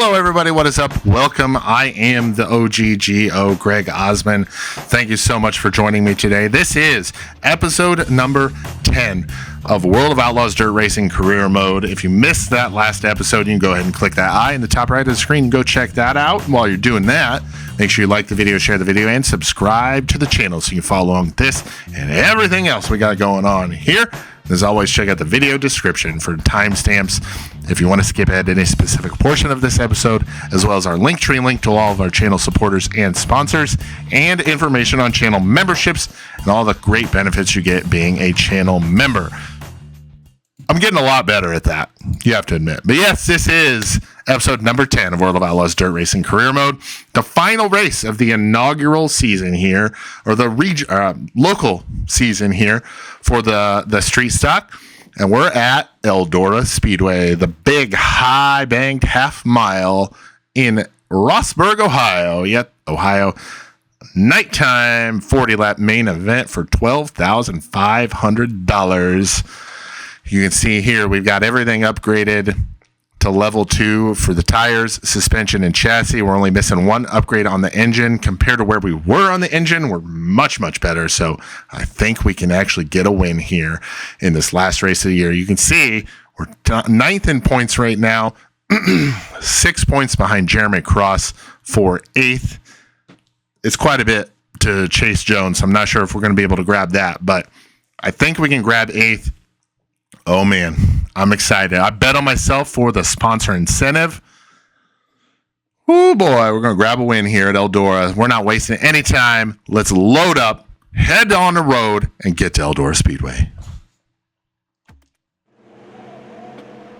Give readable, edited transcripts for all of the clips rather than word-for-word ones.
Hello, everybody. What is up? Welcome. I am the OGGO, Greg Osmond. Thank you so much for joining me today. This is episode number 10 of World of Outlaws Dirt Racing Career Mode. If you missed that last episode, you can go ahead and click that I in the top right of the screen and go check that out. While you're doing that, make sure you like the video, share the video, and subscribe to the channel so you can follow along with this and everything else we got going on here. As always, check out the video description for timestamps if you want to skip ahead to any specific portion of this episode, as well as our Linktree link to all of our channel supporters and sponsors, and information on channel memberships and all the great benefits you get being a channel member. I'm getting a lot better at that, you have to admit. But yes, this is episode number 10 of World of Outlaws Dirt Racing Career Mode, the final race of the inaugural season here, or the local season here for the street stock. And we're at Eldora Speedway, the big high-banked half mile in Rossburg, Ohio. Yep, Ohio. Nighttime 40-lap main event for $12,500. You can see here we've got everything upgraded to level 2 for the tires, suspension, and chassis. We're only missing one upgrade on the engine. Compared to where we were on the engine, we're much, much better. So I think we can actually get a win here in this last race of the year. You can see we're ninth in points right now, 6 points behind Jeremy Cross for 8th. It's quite a bit to Chase Jones. I'm not sure if we're going to be able to grab that, but I think we can grab 8th. Oh, man, I'm excited. I bet on myself for the sponsor incentive. Oh, boy, we're going to grab a win here at Eldora. We're not wasting any time. Let's load up, head on the road, and get to Eldora Speedway.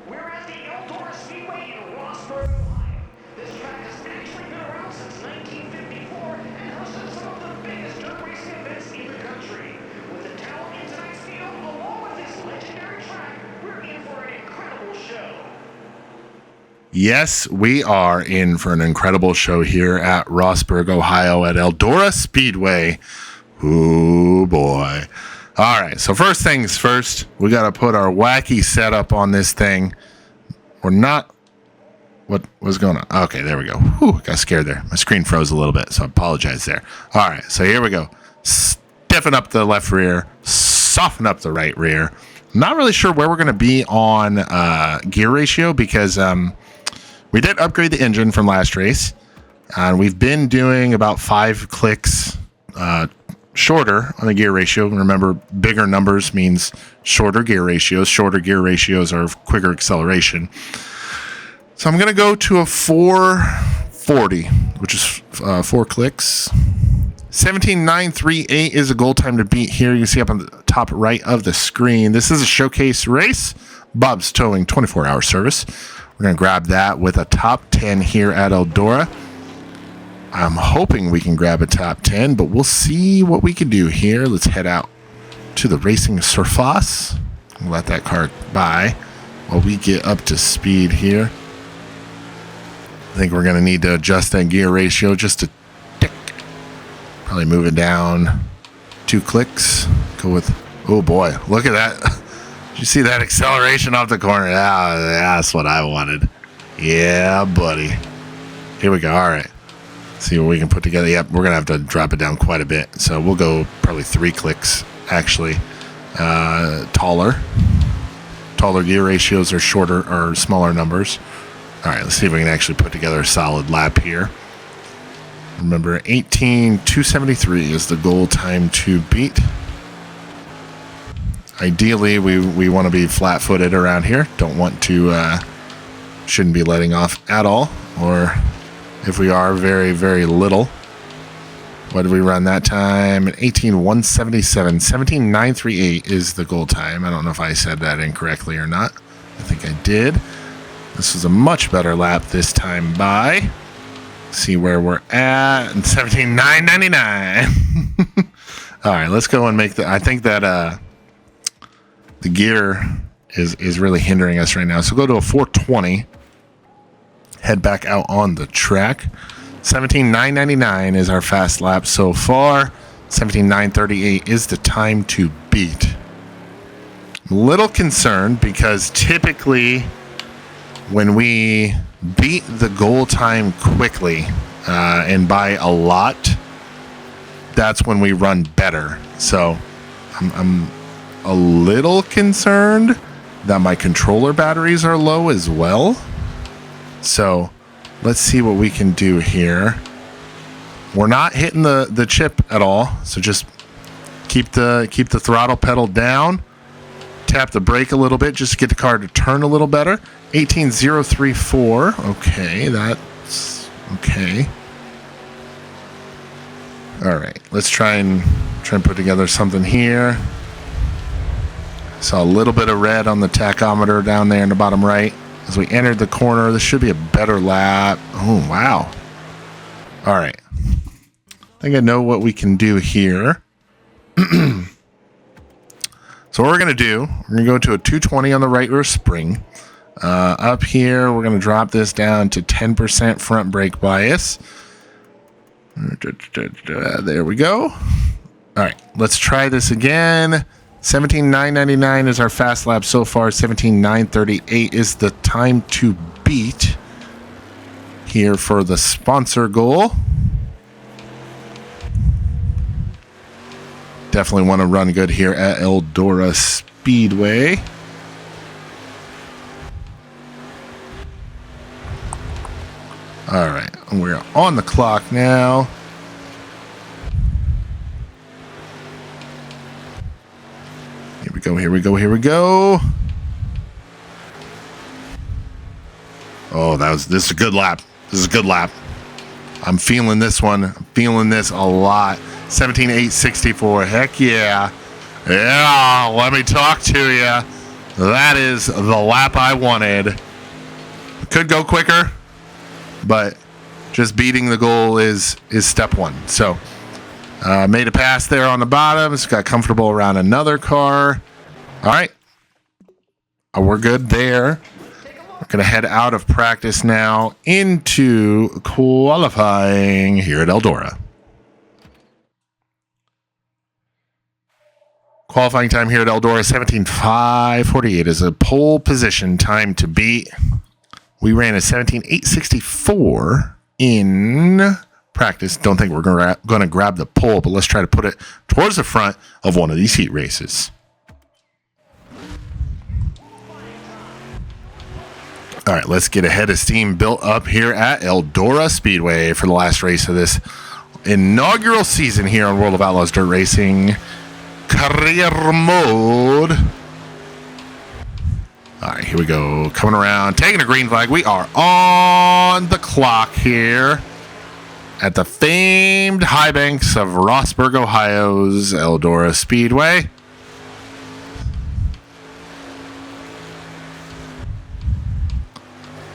We're at the Eldora Speedway in Rossburg, Ohio. This track has actually been around since 1954 and hosted some of the biggest dirt racing events in the country. With the talent in tonight's field, along with this legendary track, we're in for an incredible show. Yes, we are in for an incredible show here at Rossburg, Ohio at Eldora Speedway. Oh, boy. All right, so first things first, we got to put our wacky setup on this thing. We're not... What was going on? Okay, there we go. Whew, got scared there. My screen froze a little bit, so I apologize there. All right, so here we go. Stiffen up the left rear, soften up the right rear. I'm not really sure where we're going to be on gear ratio because we did upgrade the engine from last race, and we've been doing about 5 clicks shorter on the gear ratio. Remember, bigger numbers means shorter gear ratios. Shorter gear ratios are quicker acceleration. So I'm going to go to a 440, which is 4 clicks. 17.938 is a goal time to beat here. You can see up on the top right of the screen. This is a showcase race. Bob's Towing 24-hour service. We're going to grab that with a top 10 here at Eldora. I'm hoping we can grab a top 10, but we'll see what we can do here. Let's head out to the racing surface. Let that car by while we get up to speed here. I think we're going to need to adjust that gear ratio just a tick. Probably move it down 2 clicks. Go with, oh boy, look at that. Did you see that acceleration off the corner? Ah, that's what I wanted. Yeah, buddy. Here we go. All right. See what we can put together. Yep, we're going to have to drop it down quite a bit. So we'll go probably 3 clicks, actually. Taller gear ratios are shorter or smaller numbers. All right, let's see if we can actually put together a solid lap here. Remember, 18.273 is the goal time to beat. Ideally, we want to be flat-footed around here. Don't want to, shouldn't be letting off at all. Or if we are, very, very little. What did we run that time? 18.177. 17.938 is the goal time. I don't know if I said that incorrectly or not. I think I did. This is a much better lap this time by. See where we're at. 17.999. All right, let's go and make the... I think that the gear is really hindering us right now. So go to a 420. Head back out on the track. 17.999 is our fast lap so far. 17.938 is the time to beat. I'm a little concerned because typically when we beat the goal time quickly, and by a lot, that's when we run better. So I'm a little concerned that my controller batteries are low as well. So let's see what we can do here. We're not hitting the chip at all, so just keep the throttle pedal down. Tap the brake a little bit just to get the car to turn a little better. 18034. Okay, that's okay. All right, let's try and put together something here. Saw a little bit of red on the tachometer down there in the bottom right. As we entered the corner, this should be a better lap. Oh, wow. All right. I think I know what we can do here. So what we're going to do, we're going to go to a 220 on the right rear spring. Up here, we're going to drop this down to 10% front brake bias. There we go. All right, let's try this again. 17,999 is our fast lap so far. 17,938 is the time to beat here for the sponsor goal. Definitely want to run good here at Eldora Speedway. All right, we're on the clock now. Here we go. Oh, this is a good lap. I'm feeling this one. I'm feeling this a lot. 17,864. Heck yeah. Yeah, let me talk to you. That is the lap I wanted. Could go quicker, but just beating the goal is step one. So, made a pass there on the bottom. It's got comfortable around another car. All right. We're good there. We're going to head out of practice now into qualifying here at Eldora. Qualifying time here at Eldora, 17,548 is a pole position time to beat. We ran a 17,864 in practice. Don't think we're going to grab the pole, but let's try to put it towards the front of one of these heat races. All right, let's get a head of steam built up here at Eldora Speedway for the last race of this inaugural season here on World of Outlaws Dirt Racing Career Mode. All right, here we go. Coming around, taking a green flag. We are on the clock here at the famed high banks of Rossburg, Ohio's Eldora Speedway.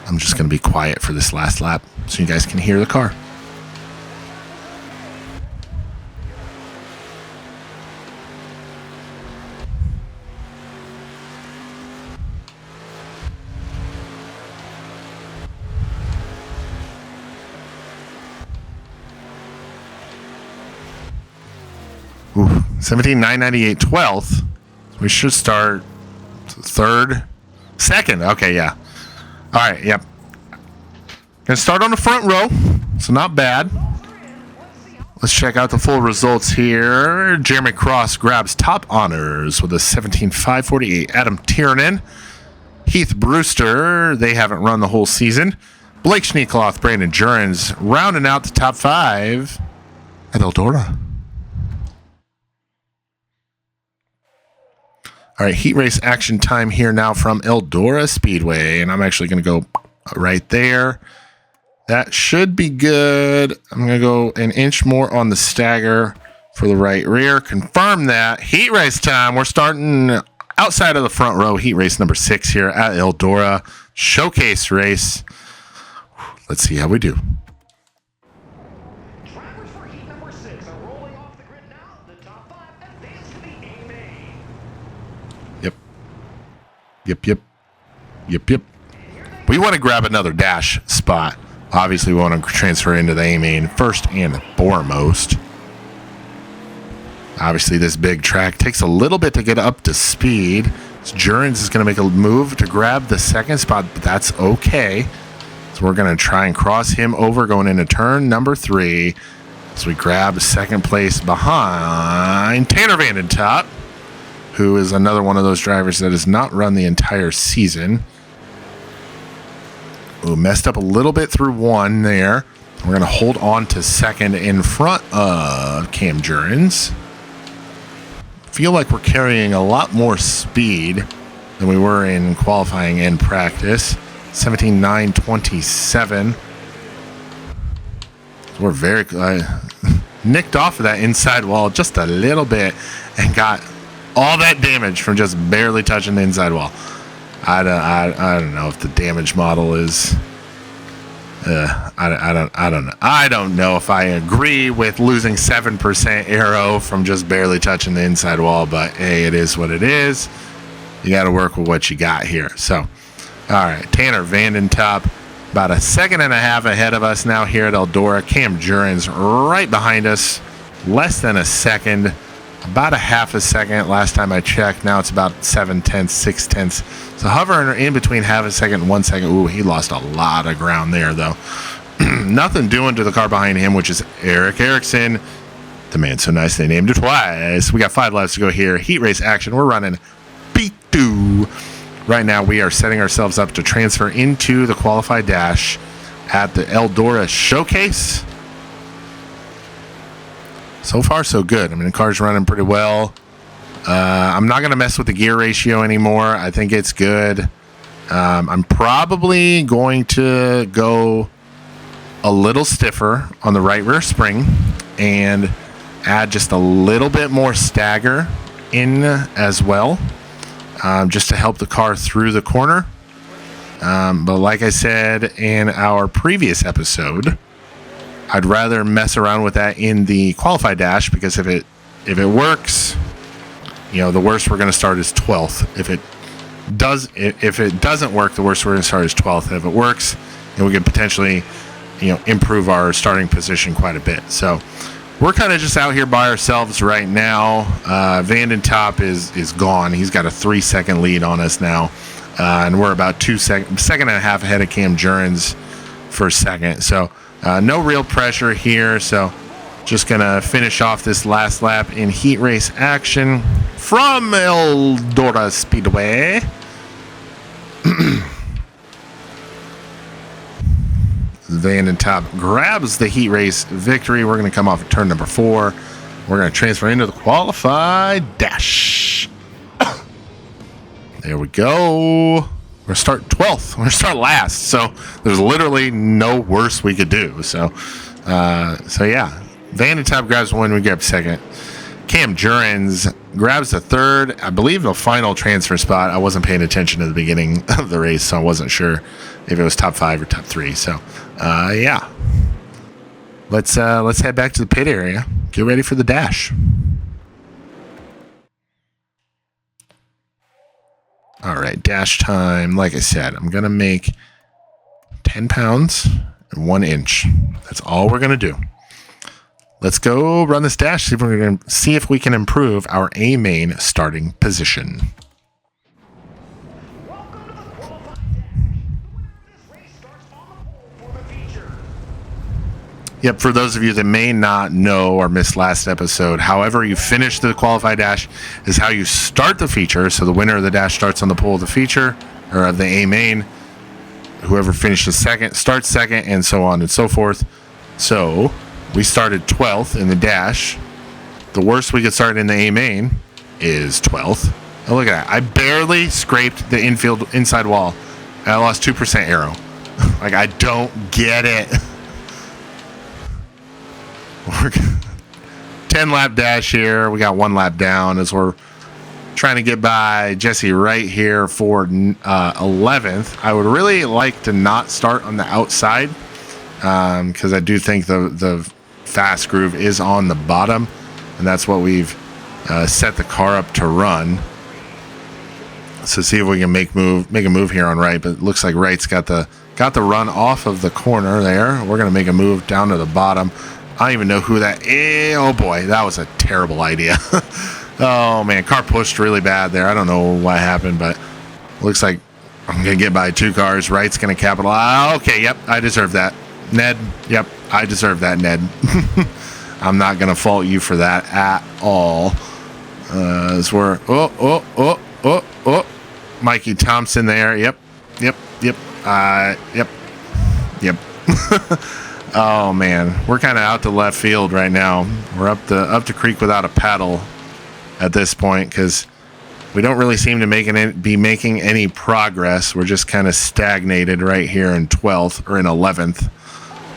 I'm just going to be quiet for this last lap so you guys can hear the car. Ooh, 17,998 12th. We should start second. Okay, yeah. All right, yep. Gonna start on the front row, so not bad. Let's check out the full results here. Jeremy Cross grabs top honors with a 17,548. Adam Tiernan, Heath Brewster, they haven't run the whole season. Blake Schneekloth, Brandon Jurens rounding out the top 5 at Eldora. All right, heat race action time here now from Eldora Speedway, and I'm actually going to go right there. That should be good. I'm going to go an inch more on the stagger for the right rear. Confirm that. Heat race time. We're starting outside of the front row. Heat race number 6 here at Eldora. Showcase race. Let's see how we do. Drivers for heat number 6 are rolling off the grid now. The top 5 advance to the A main. Yep. We want to grab another dash spot. Obviously, we want to transfer into the A main first and foremost. Obviously, this big track takes a little bit to get up to speed. So Jurens is going to make a move to grab the second spot, but that's okay. So we're going to try and cross him over going into turn number 3. So we grab second place behind Tanner Vandentop, who is another one of those drivers that has not run the entire season. Ooh, messed up a little bit through 1 there. We're going to hold on to second in front of Cam Jurens. Feel like we're carrying a lot more speed than we were in qualifying and practice. 17.927. We're very nicked off of that inside wall just a little bit and got all that damage from just barely touching the inside wall. I don't know if the damage model is. I don't know if I agree with losing 7% aero from just barely touching the inside wall, but hey, it is what it is. You got to work with what you got here. So, all right, Tanner Vandentop, about a second and a half ahead of us now here at Eldora. Cam Jurens right behind us, less than a second, about a half a second last time I checked. Now it's about 7/10, 6/10. So hovering in between half a second and 1 second. Ooh, he lost a lot of ground there, though. Nothing doing to the car behind him, which is Eric Erickson. The man so nice they named it twice. We got 5 laps to go here. Heat race action. We're running P2. Right now, we are setting ourselves up to transfer into the qualified dash at the Eldora Showcase. So far, so good. I mean, the car's running pretty well. I'm not going to mess with the gear ratio anymore. I think it's good. I'm probably going to go a little stiffer on the right rear spring and add just a little bit more stagger in as well, just to help the car through the corner. But like I said in our previous episode, I'd rather mess around with that in the qualified dash, because if it works, you know, the worst we're going to start is 12th. If it doesn't work, the worst we're going to start is 12th. And if it works, then we can potentially, you know, improve our starting position quite a bit. So we're kind of just out here by ourselves right now. Vandentop is gone. He's got a 3-second lead on us now, and we're about second and a half ahead of Cam Jurens for second. So no real pressure here. So just going to finish off this last lap in heat race action from Eldora Speedway. Vandentop grabs the heat race victory. We're going to come off of turn number 4. We're going to transfer into the qualified dash. There we go. We're going to start 12th. We're going to start last. So there's literally no worse we could do. So yeah. Vandentop grabs 1. We grab 2nd. Cam Jurens grabs the 3rd. I believe the final transfer spot. I wasn't paying attention at the beginning of the race, so I wasn't sure if it was top 5 or top 3. So, yeah. Let's head back to the pit area. Get ready for the dash. All right, dash time. Like I said, I'm going to make 10 pounds and 1 inch. That's all we're going to do. Let's go run this dash, see if we can improve our A main starting position. Welcome to the qualified dash. The winner of this race starts on the pole for the feature. Yep, for those of you that may not know or missed last episode, however you finish the qualified dash is how you start the feature. So the winner of the dash starts on the pole of the feature, or of the A main. Whoever finishes second starts second, and so on and so forth. So we started 12th in the dash. The worst we could start in the A main is 12th. Oh, look at that. I barely scraped the infield inside wall. And I lost 2% aero. Like, I don't get it. 10 lap dash here. We got 1 lap down as we're trying to get by Jesse Wright here for 11th. I would really like to not start on the outside, because I do think the fast groove is on the bottom, and that's what we've set the car up to run. So see if we can make a move here on Wright, but it looks like Wright's got the run off of the corner there. We're gonna make a move down to the bottom. I don't even know who that is. Oh boy, that was a terrible idea. Oh man, car pushed really bad there. I don't know what happened, but looks like I'm going to get by 2 cars. Wright's going to capitalize. Okay, yep, I deserve that. Ned, yep, I deserve that, Ned. I'm not going to fault you for that at all. As we're, Mikey Thompson there. Yep. Oh, man. We're kind of out to left field right now. We're up the creek without a paddle at this point because we don't really seem to be making any progress. We're just kind of stagnated right here in 12th or in 11th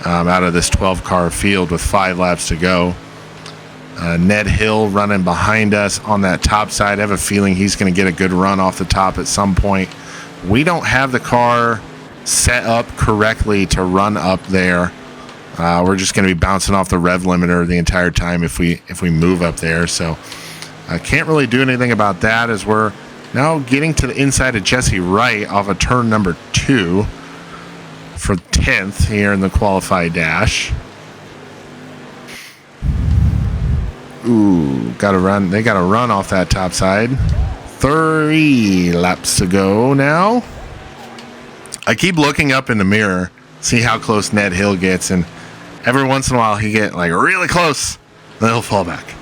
out of this 12-car field with 5 laps to go. Ned Hill running behind us on that top side. I have a feeling he's going to get a good run off the top at some point. We don't have the car set up correctly to run up there. We're just going to be bouncing off the rev limiter the entire time if we move up there. So I can't really do anything about that as we're now getting to the inside of Jesse Wright off of turn number 2 for 10th here in the qualified dash. Ooh, got to run. They got to run off that top side. 3 laps to go now. I keep looking up in the mirror, see how close Ned Hill gets, and every once in a while he get like really close, then he'll fall back.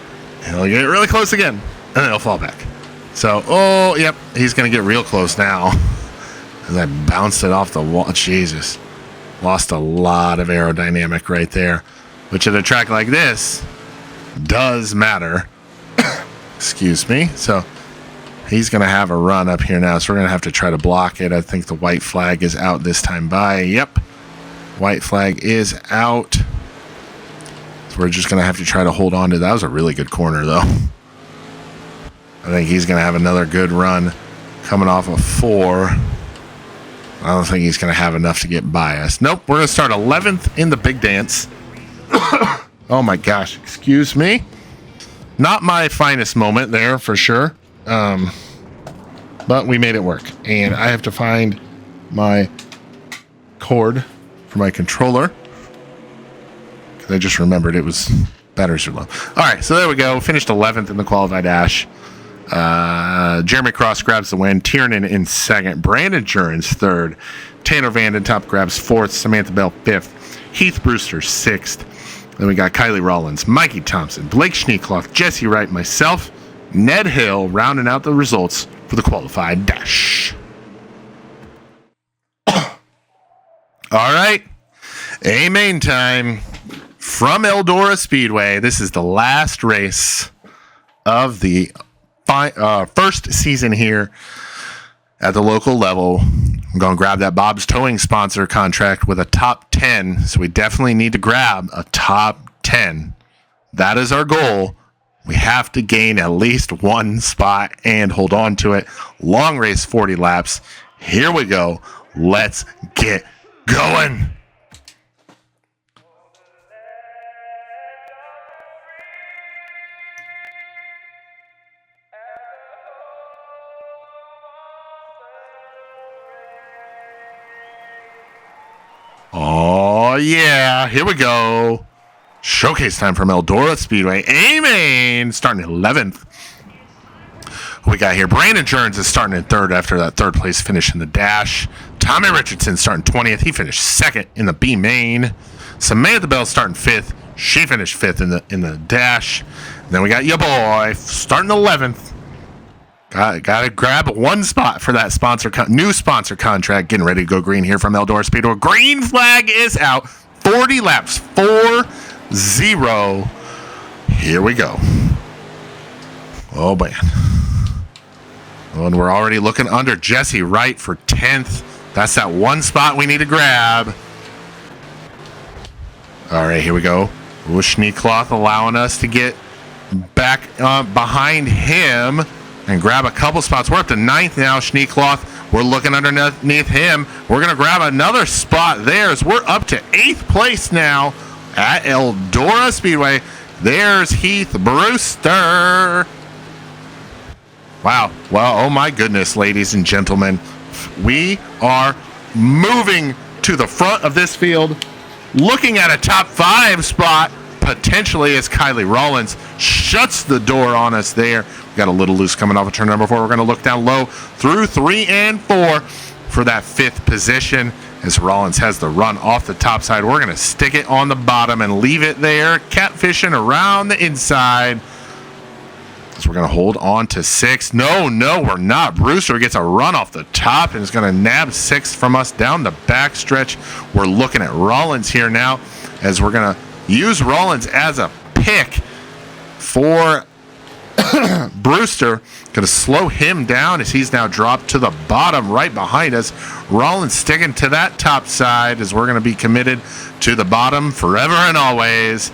And he'll get really close again, and then he'll fall back. So, oh, yep, he's going to get real close now. As I bounced it off the wall. Jesus. Lost a lot of aerodynamic right there, which at a track like this does matter. Excuse me. So he's going to have a run up here now, so we're going to have to try to block it. I think the white flag is out this time by. Yep. White flag is out. So we're just going to have to try to hold on to that. That was a really good corner, though. I think he's going to have another good run coming off of 4. I don't think he's going to have enough to get by us. Nope, we're going to start 11th in the big dance. Oh my gosh, excuse me. Not my finest moment there for sure. But we made it work. And I have to find my cord for my controller. Because I just remembered it was batteries are low. All right, so there we go. Finished 11th in the qualified dash. Jeremy Cross grabs the win. Tiernan in 2nd. Brandon Jurens 3rd. Tanner Vanden Top grabs 4th. Samantha Bell 5th. Heath Brewster 6th. Then we got Kylie Rollins, Mikey Thompson, Blake Schneekloth, Jesse Wright, myself, Ned Hill rounding out the results for the qualified dash. All right. Amen time from Eldora Speedway. This is the last race of the first season here at the local level. I'm going to grab that Bob's Towing sponsor contract with a top 10. So we definitely need to grab a top 10. That is our goal. We have to gain at least 1 spot and hold on to it. Long race, 40 laps. Here we go. Let's get going. Oh, yeah. Here we go. Showcase time from Eldora Speedway. Amen. Starting 11th. We got here. Brandon Jurens is starting in 3rd after that 3rd place finish in the dash. Tommy Richardson starting 20th. He finished 2nd in the B main. Samantha Bell starting 5th. She finished 5th in the dash. And then we got your boy starting 11th. Got to grab 1 spot for that new sponsor contract. Getting ready to go green here from Eldora Speedway. Green flag is out. 40 laps. 4-0. Here we go. Oh, man. And we're already looking under Jesse Wright for 10th. That's that 1 spot we need to grab. All right, here we go. Schneekloth allowing us to get back behind him and grab a couple spots. We're up to 9th now, Schneekloth. We're looking underneath him. We're going to grab another spot there as we're up to 8th place now at Eldora Speedway. There's Heath Brewster. Wow. Well, oh my goodness, ladies and gentlemen. We are moving to the front of this field, looking at a top 5 spot, potentially, as Kylie Rollins shuts the door on us there. We got a little loose coming off of turn number 4. We're going to look down low through 3 and 4. for that 5th position as Rollins has the run off the top side. We're going to stick it on the bottom and leave it there, catfishing around the inside. So we're going to hold on to 6. No, we're not. Brewster gets a run off the top and is going to nab 6 from us down the backstretch. We're looking at Rollins here now as we're going to use Rollins as a pick for Brewster. Going to slow him down as he's now dropped to the bottom right behind us. Rollins sticking to that top side as we're going to be committed to the bottom forever and always.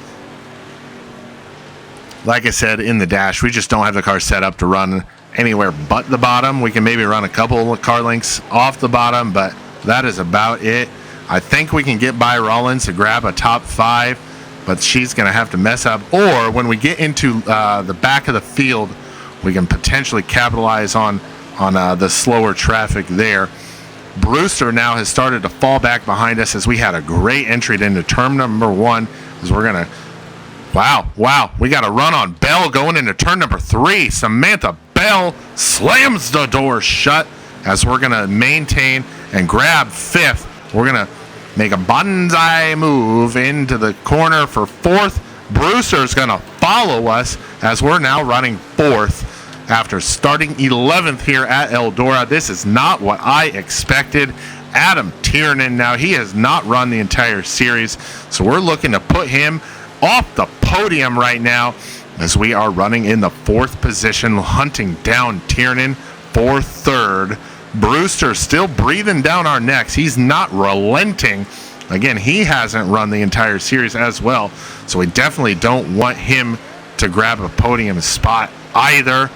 Like I said, in the dash, we just don't have the car set up to run anywhere but the bottom. We can maybe run a couple of car lengths off the bottom, but that is about it. I think we can get by Rollins to grab a top 5, but she's going to have to mess up. Or when we get into the back of the field, we can potentially capitalize on the slower traffic there. Brewster now has started to fall back behind us as we had a great entry into turn number 1 as we're going to Wow. We got a run on Bell going into turn number 3. Samantha Bell slams the door shut as we're going to maintain and grab 5th. We're going to make a bonsai move into the corner for 4th. Brewster's going to follow us as we're now running 4th after starting 11th here at Eldora. This is not what I expected. Adam Tiernan now, he has not run the entire series, so we're looking to put him off the podium right now as we are running in the 4th position, hunting down Tiernan for 3rd. Brewster still breathing down our necks. He's not relenting. Again, he hasn't run the entire series as well, so we definitely don't want him to grab a podium spot either.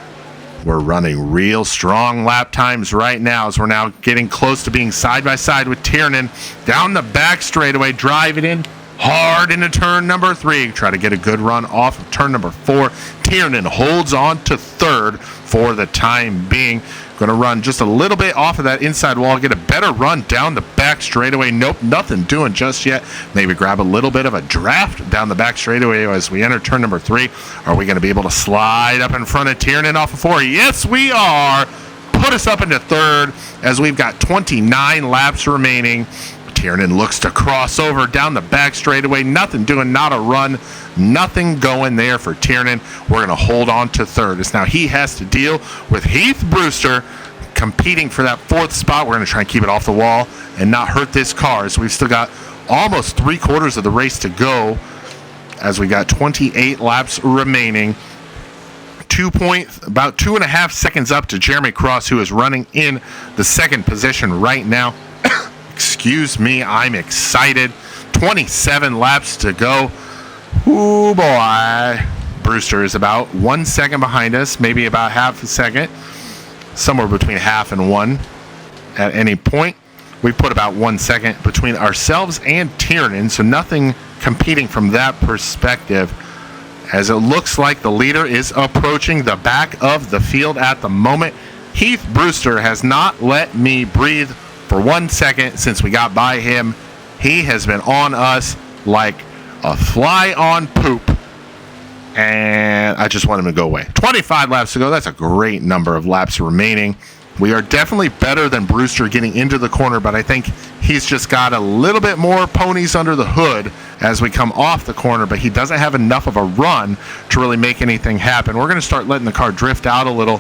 We're running real strong lap times right now as we're now getting close to being side by side with Tiernan. Down the back straightaway, drive it in hard into turn number 3. Try to get a good run off of turn number 4. Tiernan holds on to 3rd for the time being. Going to run just a little bit off of that inside wall, get a better run down the back straightaway. Nope, nothing doing just yet. Maybe grab a little bit of a draft down the back straightaway as we enter turn number 3. Are we going to be able to slide up in front of Tiernan off of 4? Yes, we are. Put us up into 3rd as we've got 29 laps remaining. Tiernan looks to cross over down the back straightaway. Nothing doing, not a run. Nothing going there for Tiernan. We're going to hold on to 3rd. As now he has to deal with Heath Brewster competing for that 4th spot. We're going to try and keep it off the wall and not hurt this car. As we've still got almost 3/4 of the race to go as we got 28 laps remaining. About 2.5 seconds up to Jeremy Cross, who is running in the 2nd position right now. Excuse me, I'm excited. 27 laps to go. Ooh, boy. Brewster is about 1 second behind us, maybe about half a second. Somewhere between half and 1 at any point. We put about 1 second between ourselves and Tiernan, so nothing competing from that perspective. As it looks like the leader is approaching the back of the field at the moment. Heath Brewster has not let me breathe for 1 second since we got by him. He has been on us like a fly on poop, and I just want him to go away. 25 laps to go. That's a great number of laps remaining. We are definitely better than Brewster getting into the corner, but I think he's just got a little bit more ponies under the hood as we come off the corner, but he doesn't have enough of a run to really make anything happen. We're going to start letting the car drift out a little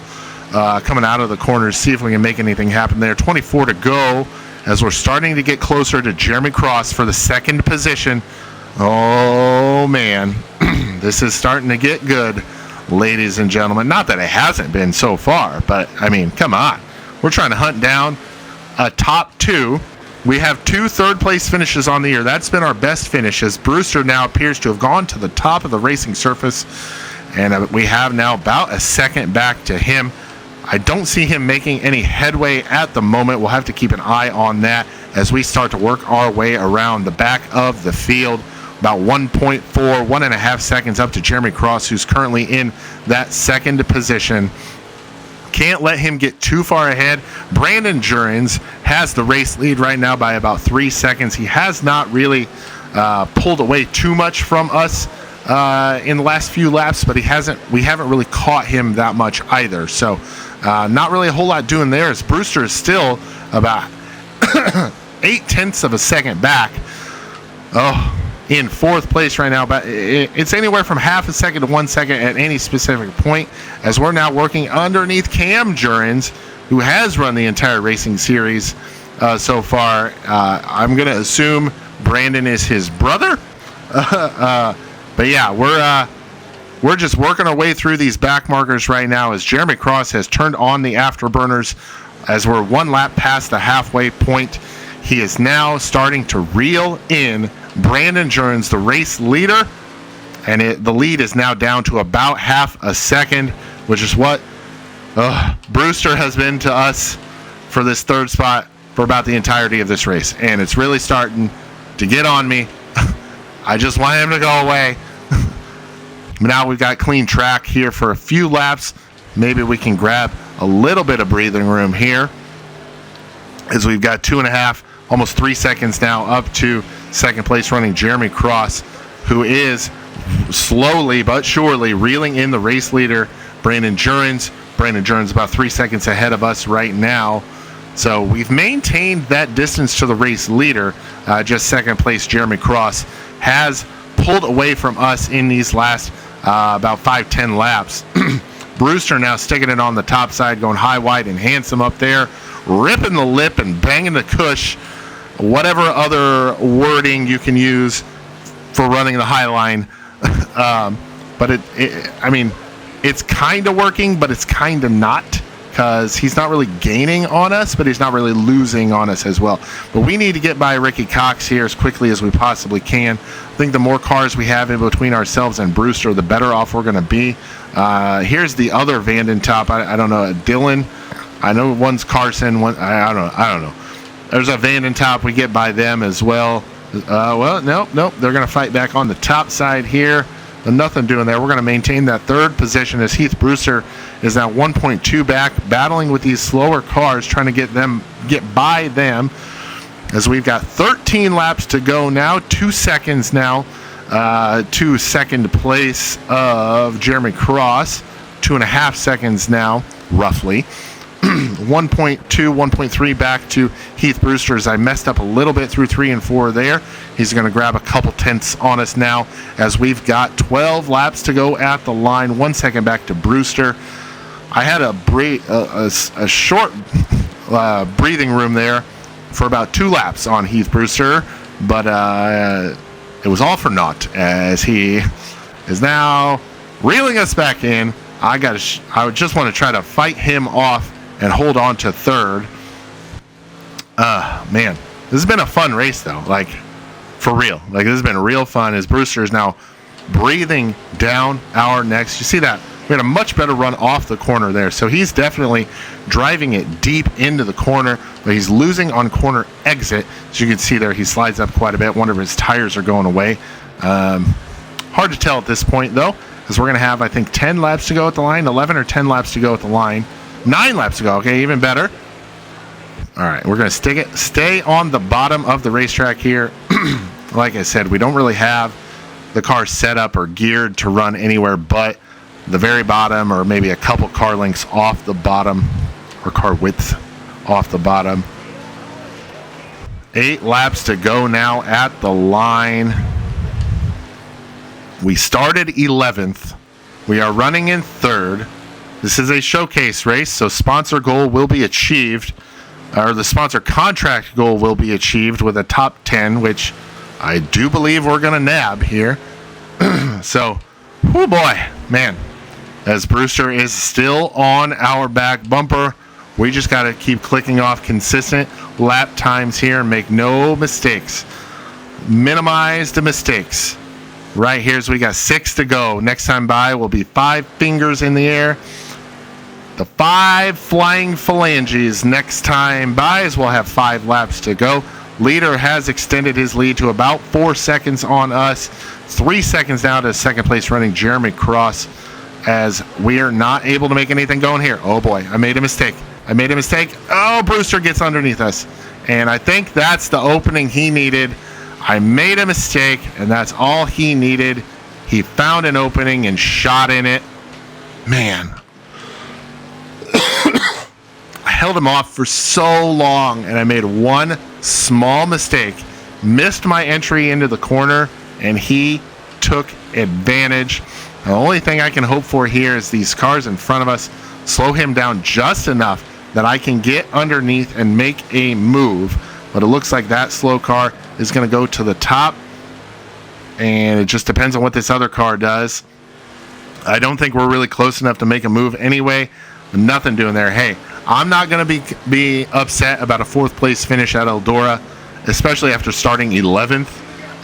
coming out of the corners, see if we can make anything happen there. 24 to go as we're starting to get closer to Jeremy Cross for the 2nd position. Oh, man. This is starting to get good, ladies and gentlemen. Not that it hasn't been so far, but, I mean, come on. We're trying to hunt down a top 2. We have 2 third-place finishes on the year. That's been our best finishes. Brewster now appears to have gone to the top of the racing surface, and we have now about a second back to him. I don't see him making any headway at the moment. We'll have to keep an eye on that as we start to work our way around the back of the field. About 1.5 seconds up to Jeremy Cross, who's currently in that 2nd position. Can't let him get too far ahead. Brandon Jurins has the race lead right now by about 3 seconds. He has not really pulled away too much from us in the last few laps, but we haven't really caught him that much either. So not really a whole lot doing there, as Brewster is still about 0.8 of a second back. Oh, in fourth place right now, but it's anywhere from half a second to 1 second at any specific point, as we're now working underneath Cam Jurens, who has run the entire racing series so far. I'm going to assume Brandon is his brother. But yeah, we're just working our way through these back markers right now as Jeremy Cross has turned on the afterburners as we're one lap past the halfway point. He is now starting to reel in Brandon Jurens, the race leader, and the lead is now down to about half a second, which is what Brewster has been to us for this third spot for about the entirety of this race, and it's really starting to get on me. I just want him to go away. Now we've got clean track here for a few laps. Maybe we can grab a little bit of breathing room here, as we've got 2.5, almost 3 seconds now up to second place running Jeremy Cross, who is slowly but surely reeling in the race leader, Brandon Jurens. Brandon Jurens about 3 seconds ahead of us right now. So we've maintained that distance to the race leader. Just second place Jeremy Cross has pulled away from us in these last about 5-10 laps. Brewster now sticking it on the top side, going high, wide, and handsome up there, ripping the lip and banging the cush, whatever other wording you can use for running the high line. But I mean, it's kind of working, but it's kind of not, because he's not really gaining on us, but he's not really losing on us as well. But we need to get by Ricky Cox here as quickly as we possibly can. I think the more cars we have in between ourselves and Brewster, the better off we're going to be. Here's the other Vanden Top. I don't know, Dylan. I know one's Carson. One I don't know. There's a Vanden Top. We get by them as well. Well, nope. They're going to fight back on the top side here. Nothing doing there. We're going to maintain that third position as Heath Brewster is now 1.2 back, battling with these slower cars, trying to get by them, as we've got 13 laps to go now, 2 seconds now to second place of Jeremy Cross, 2.5 seconds now, roughly. 1.2, 1.3 back to Heath Brewster, as I messed up a little bit through 3 and 4 there. He's going to grab a couple tenths on us now, as we've got 12 laps to go at the line. 1 second back to Brewster. I had a short breathing room there for about 2 laps on Heath Brewster, but it was all for naught, as he is now reeling us back in. I just want to try to fight him off and hold on to third. Man, this has been a fun race though. Like, for real. Like, this has been real fun, as Brewster is now breathing down our necks. You see that? We had a much better run off the corner there. So he's definitely driving it deep into the corner, but he's losing on corner exit. As you can see there, he slides up quite a bit. One of his tires are going away. Hard to tell at this point though, because we're going to have, I think, 10 laps to go at the line, 11 or 10 laps to go at the line. 9 laps to go. Okay, even better. All right, we're going to stay on the bottom of the racetrack here. Like I said, we don't really have the car set up or geared to run anywhere but the very bottom, or maybe a couple car lengths off the bottom, or car width off the bottom. 8 laps to go now at the line. We started 11th. We are running in 3rd. This is a showcase race, so sponsor goal will be achieved, or the sponsor contract goal will be achieved with a top 10, which I do believe we're going to nab here. So, oh boy, man, as Brewster is still on our back bumper, we just got to keep clicking off consistent lap times here and make no mistakes. Minimize the mistakes. Right here, as we got 6 to go. Next time by will be 5 fingers in the air. The 5 flying phalanges. Next time by, as we'll have 5 laps to go. Leader has extended his lead to about 4 seconds on us. 3 seconds now to second place running Jeremy Cross, as we are not able to make anything going here. Oh boy, I made a mistake. Oh, Brewster gets underneath us. And I think that's the opening he needed. I made a mistake, and that's all he needed. He found an opening and shot in it. Man. I held him off for so long, and I made one small mistake. Missed my entry into the corner, and he took advantage. The only thing I can hope for here is these cars in front of us slow him down just enough that I can get underneath and make a move. But it looks like that slow car is going to go to the top, and it just depends on what this other car does. I don't think we're really close enough to make a move anyway. Nothing doing there. Hey, I'm not going to be upset about a 4th place finish at Eldora, especially after starting 11th.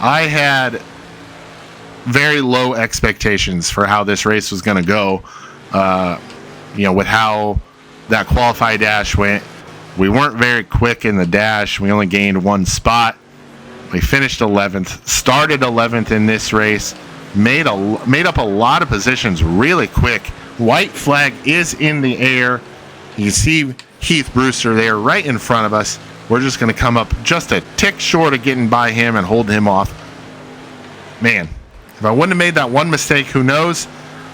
I had very low expectations for how this race was going to go. With how that qualify dash went. We weren't very quick in the dash. We only gained 1 spot. We finished 11th, started 11th in this race, made up a lot of positions really quick. White flag is in the air. You can see Heath Brewster there right in front of us. We're just going to come up just a tick short of getting by him and hold him off. Man, if I wouldn't have made that one mistake, who knows?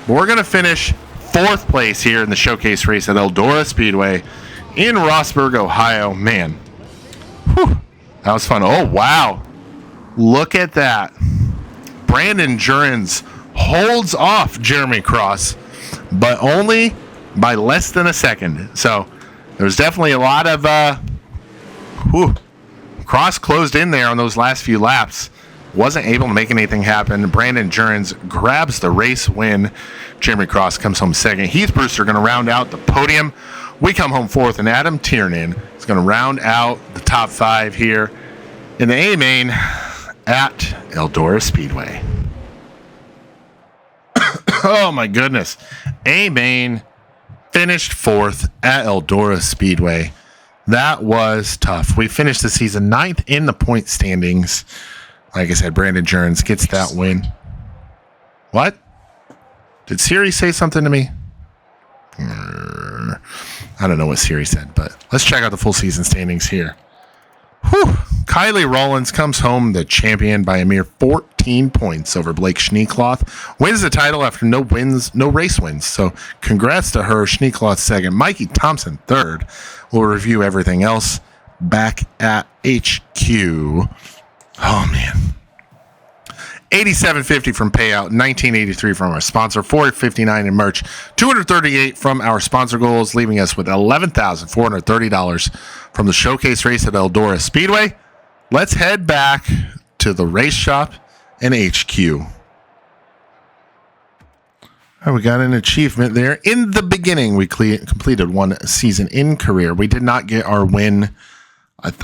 But we're going to finish 4th place here in the showcase race at Eldora Speedway in Rossburg, Ohio. Man, whew, that was fun. Oh, wow. Look at that. Brandon Jurens holds off Jeremy Cross, but only by less than a second. So there's definitely a lot of Cross closed in there on those last few laps. Wasn't able to make anything happen. Brandon Jurens grabs the race win. Jeremy Cross comes home 2nd. Heath Brewster going to round out the podium. We come home 4th, and Adam Tiernan is going to round out the top 5 here in the A-Main at Eldora Speedway. Oh, my goodness. A-Main finished 4th at Eldora Speedway. That was tough. We finished the season 9th in the point standings. Like I said, Brandon Jurens gets that win. What? Did Siri say something to me? I don't know what Siri said, but let's check out the full season standings here. Whew. Kylie Rollins comes home the champion by a mere 14 points over Blake Schneekloth. Wins the title after no race wins. So congrats to her. Schneekloth 2nd. Mikey Thompson 3rd. We'll review everything else back at HQ. Oh, man. $87.50 from payout, $19.83 from our sponsor, $459 in merch, $238 from our sponsor goals, leaving us with $11,430 from the showcase race at Eldora Speedway. Let's head back to the race shop and HQ. All right, we got an achievement there. In the beginning, we completed 1 season in career. We did not get our win.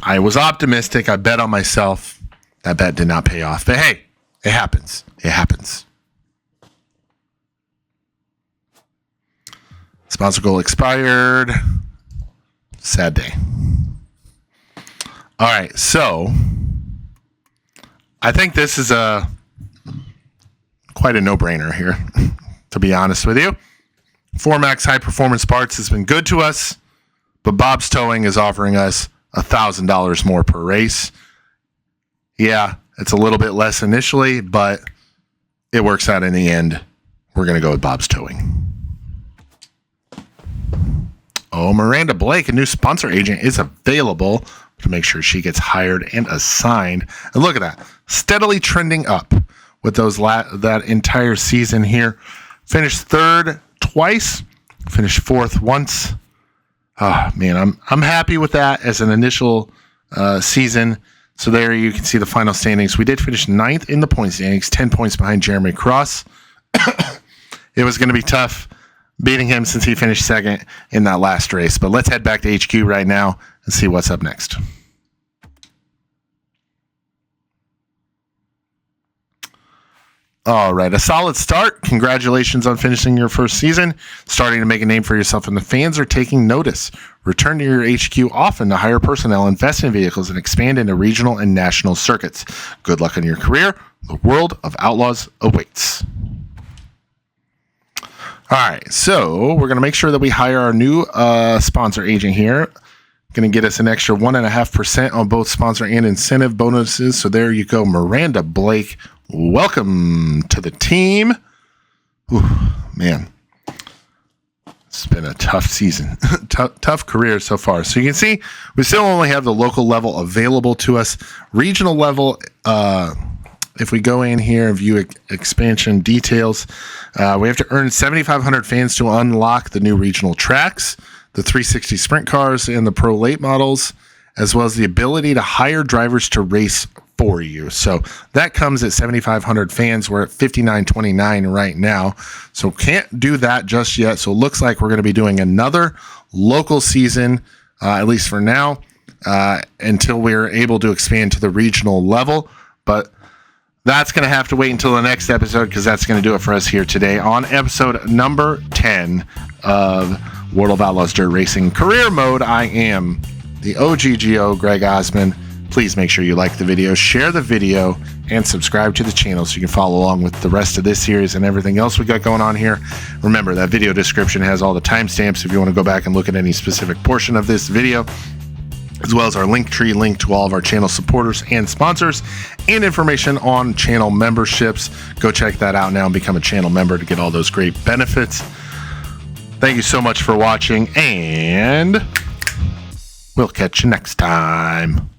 I was optimistic. I bet on myself. That bet did not pay off. But hey, it happens. It happens. Sponsor goal expired. Sad day. All right, so I think this is quite a no-brainer here, to be honest with you. Formax High Performance Parts has been good to us, but Bob's Towing is offering us $1,000 more per race. Yeah, it's a little bit less initially, but it works out in the end. We're going to go with Bob's Towing. Oh, Miranda Blake, a new sponsor agent, is available to make sure she gets hired and assigned. And look at that. Steadily trending up with those that entire season here. Finished 3rd twice. Finished 4th once. Oh, man, I'm happy with that as an initial season. So there you can see the final standings. We did finish 9th in the point standings, 10 points behind Jeremy Cross. It was going to be tough beating him since he finished 2nd in that last race. But let's head back to HQ right now and see what's up next. All right, a solid start. Congratulations on finishing your first season. Starting to make a name for yourself, and the fans are taking notice. Return to your HQ often to hire personnel, invest in vehicles, and expand into regional and national circuits. Good luck in your career. The World of Outlaws awaits. All right, so we're going to make sure that we hire our new sponsor agent here. Going to get us an extra 1.5% on both sponsor and incentive bonuses. So there you go, Miranda Blake. Welcome to the team. Ooh, man. It's been a tough season, tough career so far. So you can see we still only have the local level available to us. Regional level, if we go in here and view expansion details, we have to earn 7,500 fans to unlock the new regional tracks, the 360 sprint cars, and the pro late models, as well as the ability to hire drivers to race for you. So that comes at 7,500 fans. We're at 5,929 right now. So can't do that just yet. So it looks like we're going to be doing another local season, at least for now, until we're able to expand to the regional level. But that's going to have to wait until the next episode, because that's going to do it for us here today on episode number 10 of World of Outlaws Dirt Racing Career Mode. I am the OGGO, Greg Osmond. Please make sure you like the video, share the video, and subscribe to the channel so you can follow along with the rest of this series and everything else we got going on here. Remember, that video description has all the timestamps if you want to go back and look at any specific portion of this video, as well as our link tree link to all of our channel supporters and sponsors, and information on channel memberships. Go check that out now and become a channel member to get all those great benefits. Thank you so much for watching, and we'll catch you next time.